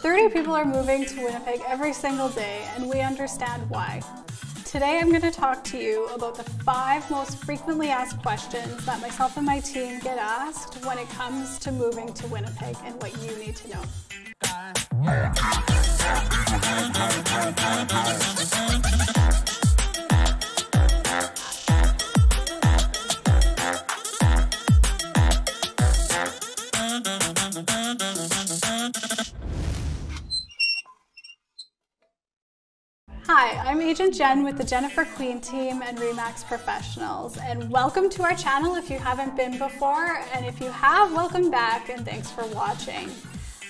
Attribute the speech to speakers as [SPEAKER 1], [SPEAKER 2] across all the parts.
[SPEAKER 1] 30 people are moving to Winnipeg every single day, and we understand why. Today I'm going to talk to you about the 5 most frequently asked questions that myself and my team get asked when it comes to moving to Winnipeg and what you need to know. Hi, I'm Agent Jen with the Jennifer Queen team and RE/MAX Professionals, and welcome to our channel if you haven't been before, and if you have, welcome back and thanks for watching.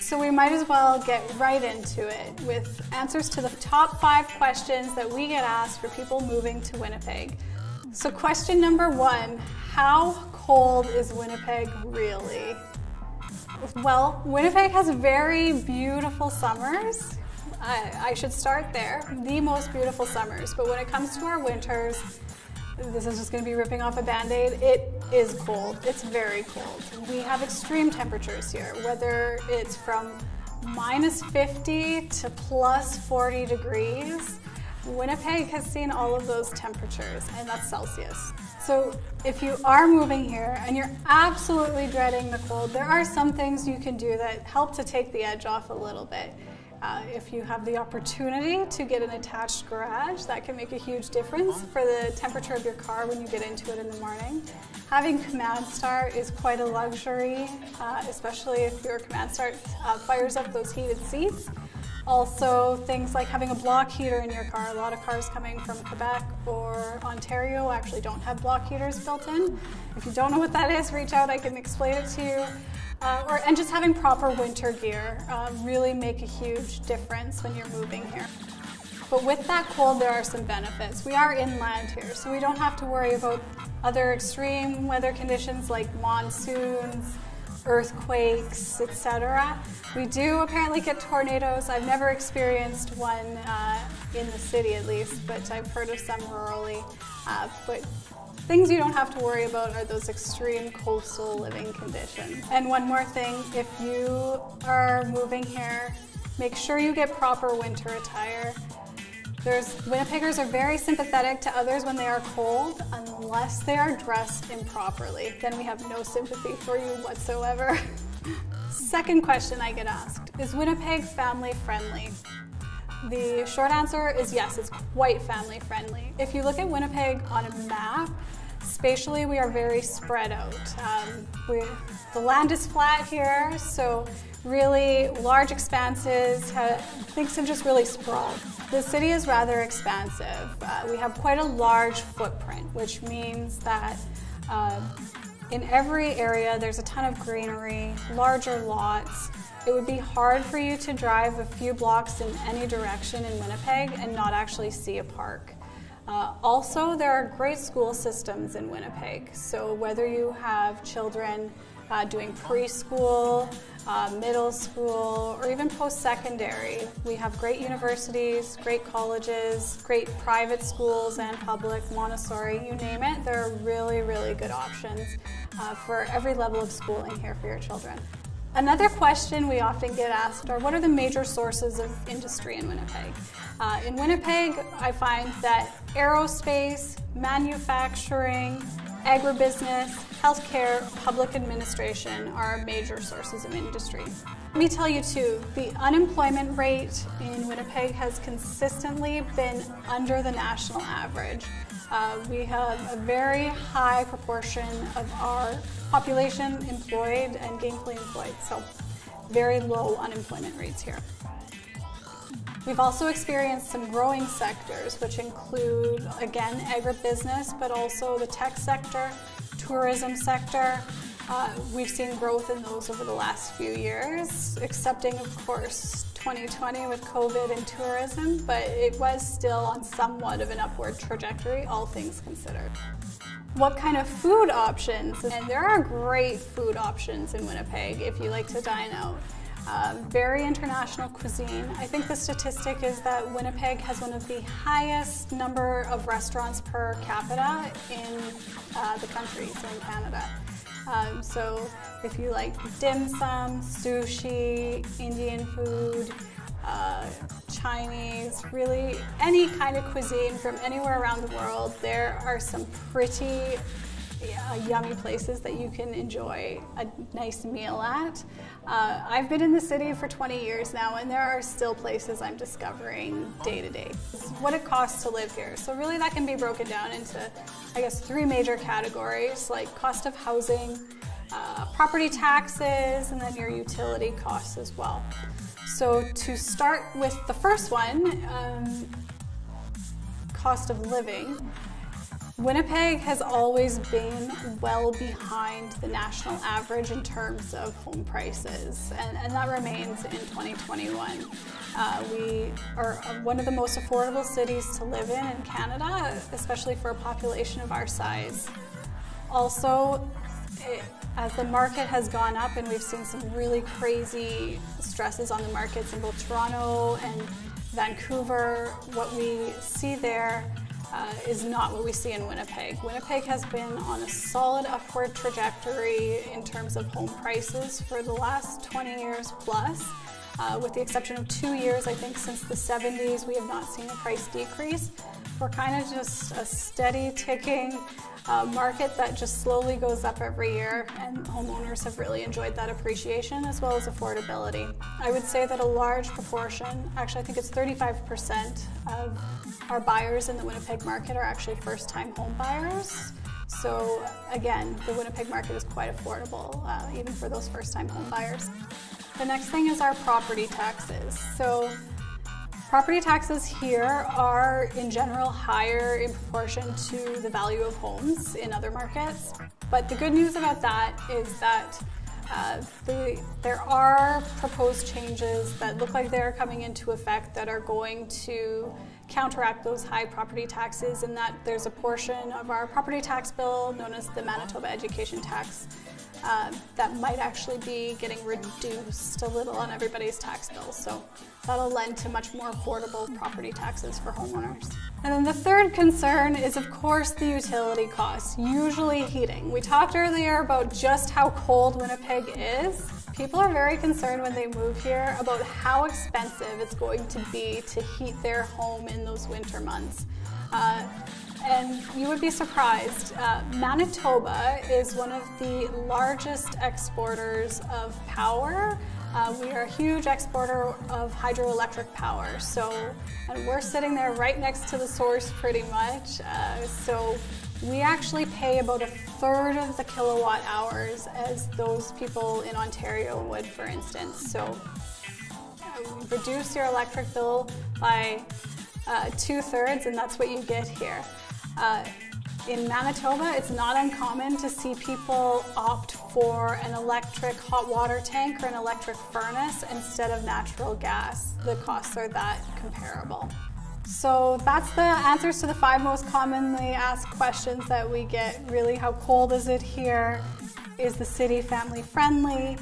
[SPEAKER 1] So we might as well get right into it with answers to the top 5 questions that we get asked for people moving to Winnipeg. So question number 1, how cold is Winnipeg really? Well, Winnipeg has very beautiful summers. I should start there, the most beautiful summers, but when it comes to our winters, this is just going to be ripping off a band-aid, it is cold. It's very cold. We have extreme temperatures here, whether it's from -50 to +40 degrees. Winnipeg has seen all of those temperatures, and that's Celsius. So if you are moving here and you're absolutely dreading the cold, there are some things you can do that help to take the edge off a little bit. If you have the opportunity to get an attached garage, that can make a huge difference for the temperature of your car when you get into it in the morning. Having Command Start is quite a luxury, especially if your Command Start fires up those heated seats. Also, things like having a block heater in your car. A lot of cars coming from Quebec or Ontario actually don't have block heaters built in. If you don't know what that is, reach out, I can explain it to you. And just having proper winter gear really make a huge difference when you're moving here. But with that cold, there are some benefits. We are inland here, so we don't have to worry about other extreme weather conditions like monsoons, earthquakes, etc. We do apparently get tornadoes. I've never experienced one in the city at least, but I've heard of some rurally. But things you don't have to worry about are those extreme coastal living conditions. And one more thing, if you are moving here, make sure you get proper winter attire. Winnipeggers are very sympathetic to others when they are cold, unless they are dressed improperly. Then we have no sympathy for you whatsoever. Second question I get asked, is Winnipeg family friendly? The short answer is yes, it's quite family friendly. If you look at Winnipeg on a map, spatially we are very spread out. The land is flat here, so really large expanses, things have just really sprawled. The city is rather expansive. We have quite a large footprint, which means that in every area there's a ton of greenery, larger lots. It would be hard for you to drive a few blocks in any direction in Winnipeg and not actually see a park. Also, there are great school systems in Winnipeg. So whether you have children doing preschool, middle school, or even post-secondary, we have great universities, great colleges, great private schools and public, Montessori, you name it. There are really, really good options for every level of schooling here for your children. Another question we often get asked are, what are the major sources of industry in Winnipeg? In Winnipeg, I find that aerospace, manufacturing, agribusiness, healthcare, public administration are major sources of industry. Let me tell you too, the unemployment rate in Winnipeg has consistently been under the national average. We have a very high proportion of our population employed and gainfully employed, so very low unemployment rates here. We've also experienced some growing sectors, which include, again, agribusiness, but also the tech sector, tourism sector. We've seen growth in those over the last few years, excepting, of course, 2020 with COVID and tourism, but it was still on somewhat of an upward trajectory, all things considered. What kind of food options? And there are great food options in Winnipeg if you like to dine out. Very international cuisine. I think the statistic is that Winnipeg has one of the highest number of restaurants per capita in the country, so in Canada. So if you like dim sum, sushi, Indian food, Chinese, really any kind of cuisine from anywhere around the world, there are some pretty yummy places that you can enjoy a nice meal at. I've been in the city for 20 years now, and there are still places I'm discovering day to day. What it costs to live here. So really that can be broken down into, I guess, 3 major categories, like cost of housing, property taxes, and then your utility costs as well. So to start with the first one, cost of living, Winnipeg has always been well behind the national average in terms of home prices, and that remains in 2021. We are one of the most affordable cities to live in Canada, especially for a population of our size. Also, as the market has gone up and we've seen some really crazy stresses on the markets in both Toronto and Vancouver, what we see there is not what we see in Winnipeg. Winnipeg has been on a solid upward trajectory in terms of home prices for the last 20 years plus. With the exception of 2 years, I think since the 70s, we have not seen a price decrease. We're kind of just a steady ticking market that just slowly goes up every year, and homeowners have really enjoyed that appreciation as well as affordability. I would say that a large proportion, actually I think it's 35% of our buyers in the Winnipeg market are actually first-time home buyers. So again, the Winnipeg market is quite affordable, even for those first-time home buyers. The next thing is our property taxes. So property taxes here are in general higher in proportion to the value of homes in other markets. But the good news about that is that there are proposed changes that look like they're coming into effect that are going to counteract those high property taxes, in that there's a portion of our property tax bill known as the Manitoba education tax that might actually be getting reduced a little on everybody's tax bill. So that'll lend to much more affordable property taxes for homeowners. And then the third concern is, of course, the utility costs, usually heating. We talked earlier about just how cold Winnipeg is. People are very concerned when they move here about how expensive it's going to be to heat their home in those winter months. And you would be surprised, Manitoba is one of the largest exporters of power. We are a huge exporter of hydroelectric power, and we're sitting there right next to the source pretty much. So we actually pay about 1/3 of the kilowatt hours as those people in Ontario would, for instance. So reduce your electric bill by 2/3, and that's what you get here. In Manitoba, it's not uncommon to see people opt for an electric hot water tank or an electric furnace instead of natural gas. The costs are that comparable. So that's the answers to the 5 most commonly asked questions that we get. Really, how cold is it here? Is the city family friendly?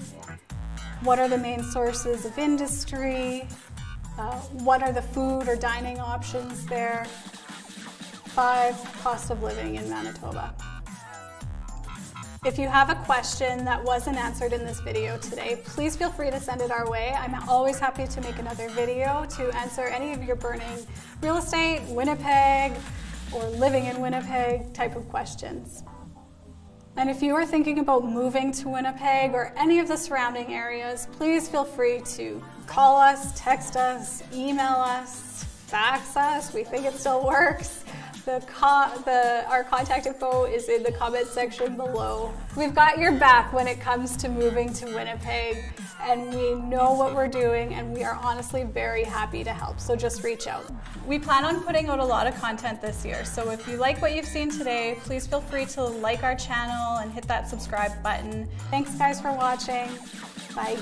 [SPEAKER 1] What are the main sources of industry? What are the food or dining options there? 5, cost of living in Manitoba. If you have a question that wasn't answered in this video today, please feel free to send it our way. I'm always happy to make another video to answer any of your burning real estate, Winnipeg, or living in Winnipeg type of questions. And if you are thinking about moving to Winnipeg or any of the surrounding areas, please feel free to call us, text us, email us, fax us. We think it still works. Our contact info is in the comment section below. We've got your back when it comes to moving to Winnipeg, and we know what we're doing, and we are honestly very happy to help, so just reach out. We plan on putting out a lot of content this year, so if you like what you've seen today, please feel free to like our channel and hit that subscribe button. Thanks guys for watching. Bye.